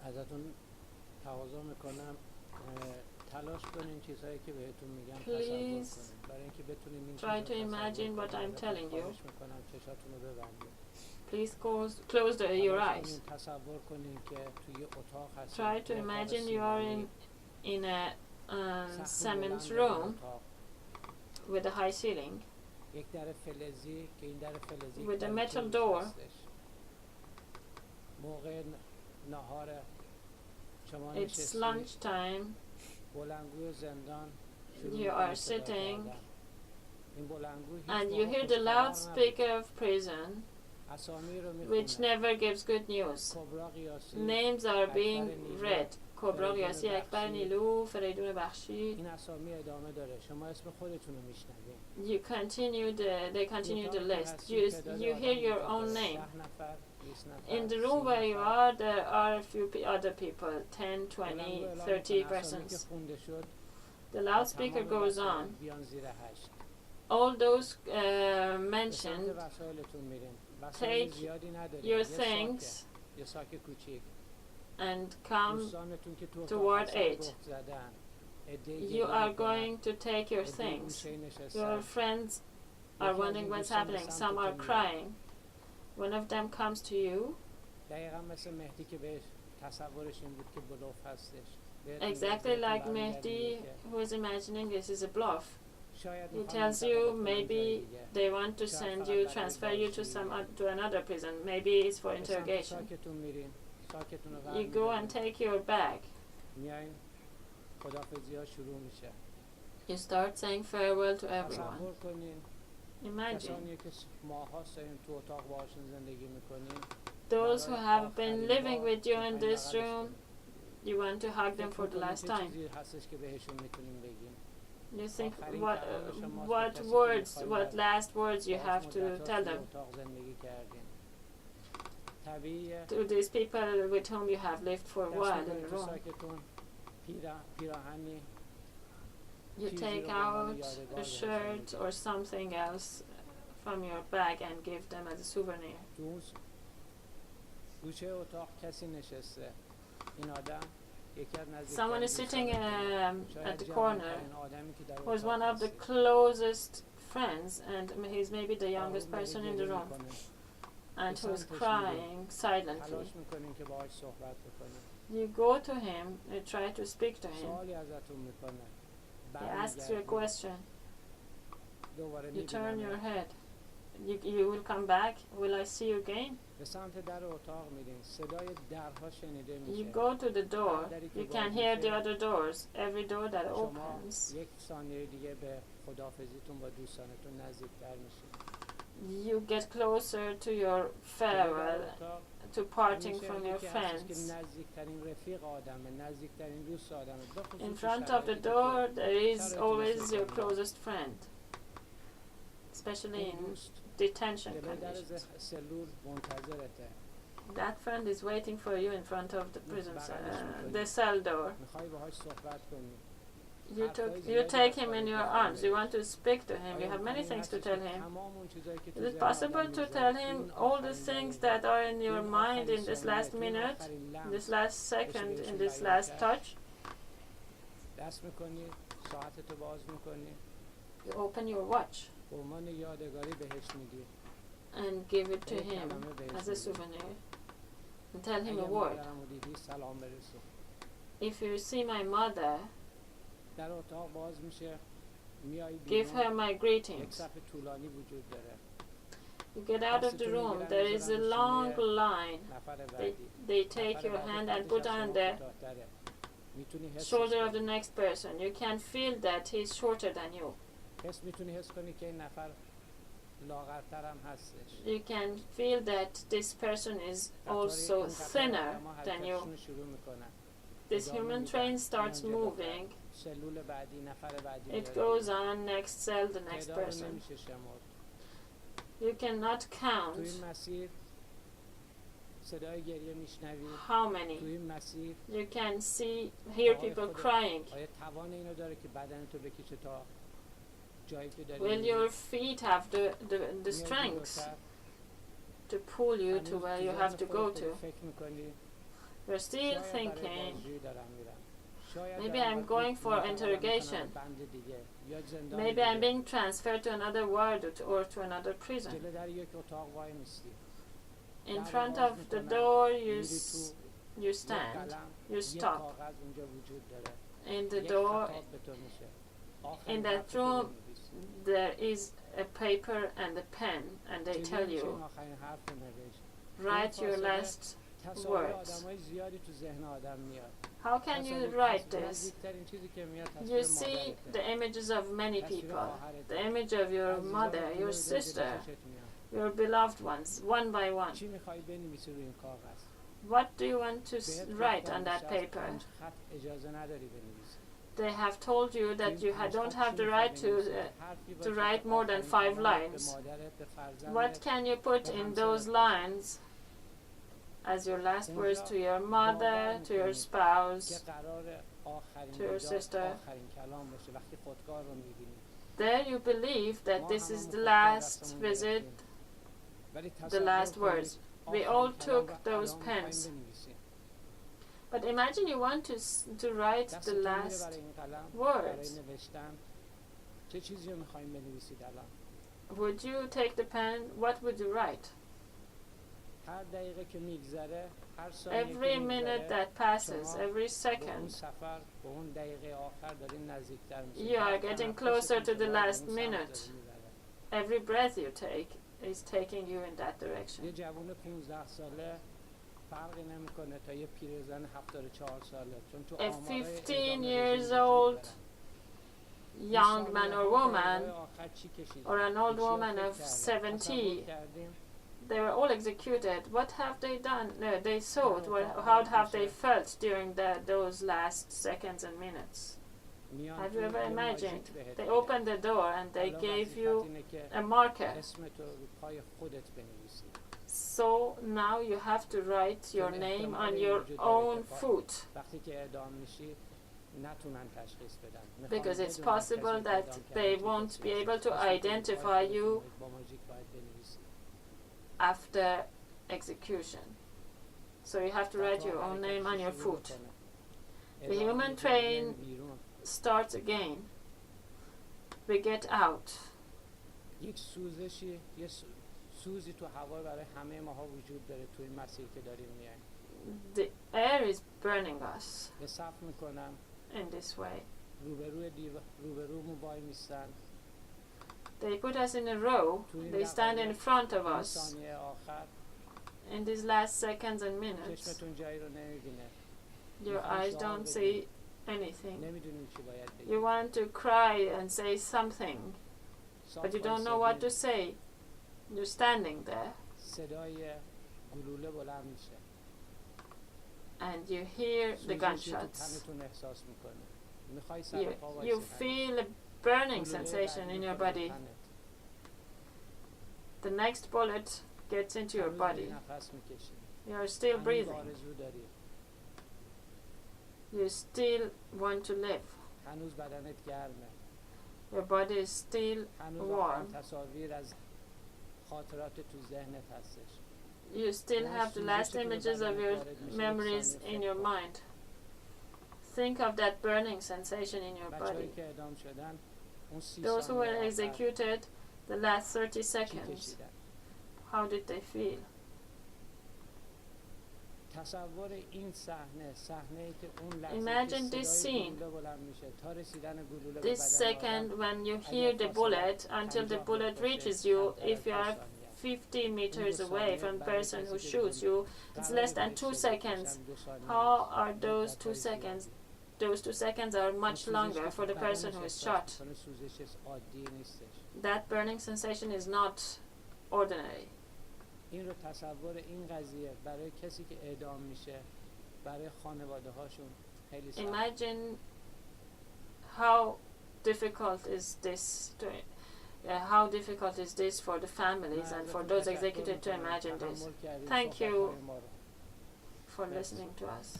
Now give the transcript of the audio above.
ازتون تقاضا میکنم تلاش کنین چیزهایی که بهتون میگم تصور Please کنین برای اینکه بتونین این try چیزا to imagine what I'm telling you. خواهش میکنم چشاتون رو ببندین. Please close your eyes. تصور کنین که توی اتاق هستین. Try to imagine you are in a cement room with a high ceiling, یک در فلزی که این در فلزی with a metal door. موقع نهار شما It's lunchtime. بلندگوی زندان You are sitting and you hear the loudspeaker of prison, which never gives good news. Names are being read. کبرا قیاسی، اکبر، نیلو، فریدون بخشی. این اسامی ادامه داره. شما اسم خودتون رو میشنوید. They continue the list. You hear your own name. In the room where you are, there are a few other people, 10, 20, 30 persons. The loudspeaker goes on. All those mentioned, take your things and come toward 8. You are going to take your things. Your friends are wondering what's happening. Some are crying. One of them comes to you. Exactly like Mehdi, who is imagining this is a bluff. He tells you maybe they want to send you, transfer you to another prison. Maybe it's for interrogation. You go and take your bag. You start saying farewell to everyone. Imagine those who have been living with you in this room, you want to hug them for the last time. You think what last words you have to tell them to these people with whom you have lived for a while in the room. You take out a shirt or something else from your bag and give them as a souvenir. Someone is sitting at the corner who is one of the closest friends, and he's maybe the youngest person in the room, and who is crying silently. You go to him, you try to speak to him. He asks you a question. You turn your head. You will come back. Will I see you again? You go to the door. You can hear the other doors. Every door that opens. You get closer to your farewell, to parting from your friends. In front of the door, there is always your closest friend, especially in detention conditions. That friend is waiting for you in front of the prison the cell door. You take him in your arms. You want to speak to him. You have many things to tell him. Is it possible to tell him all the things that are in your mind in this last minute, in this last second, in this last touch? You open your watch and give it to him as a souvenir and tell him a word. If you see my mother, give her my greetings. You get out of the room. There is a long line. They take your hand and put on the shoulder of the next person. You can feel that he's shorter than you. You can feel that this person is also thinner than you. This human train starts moving. It goes on, next cell, the next person. You cannot count how many. You can hear people crying. Will your feet have the strength to pull you to where you have to go to? You're still thinking, maybe I'm going for interrogation. Maybe I'm being transferred to another ward or to another prison. In front of the door, you stand, you stop. In the door, in that room, there is a paper and a pen, and they tell you, write your last words. How can you write this? You see the images of many people, the image of your mother, your sister, your beloved ones, one by one. What do you want to write on that paper? They have told you that you don't have the right to write more than 5 lines. What can you put in those lines as your last words to your mother, to your spouse, to your sister? There you believe that this is the last visit, the last words. We all took those pens. But imagine you want to write the last words. Would you take the pen? What would you write? Every minute that passes, every second, you are getting closer to the last minute. Every breath you take is taking you in that direction. A 15 years old young man or woman, or an old woman of 70, they were all executed. What have they done? They thought, how have they felt during those last seconds and minutes? Have you ever imagined? They opened the door and they gave you a marker. So now you have to write your name on your own foot, because it's possible that they won't be able to identify you after execution. So you have to write your own name on your foot. The human train starts again. We get out. The air is burning us in this way. They put us in a row. They stand in front of us in these last seconds and minutes. Your eyes don't see anything. You want to cry and say something, but you don't know what to say. You're standing there, and you hear the gunshots. You feel a burning sensation in your body. The next bullet gets into your body. You're still breathing. You still want to live. Your body is still warm. You still have the last images of your memories in your mind. Think of that burning sensation in your body. Those who were executed, the last 30 seconds, how did they feel? Imagine this scene, this second when you hear the bullet until the bullet reaches you. If you are 50 meters away from the person who shoots you, it's less than 2 seconds. How are those 2 seconds? Those 2 seconds are much longer for the person who is shot. That burning sensation is not ordinary. این رو تصور این قضیه برای کسی که اعدام میشه برای خانواده هاشون خیلی سخت. Imagine how difficult is this to how difficult is this for the families and for those executed to imagine this. Thank you for listening to us.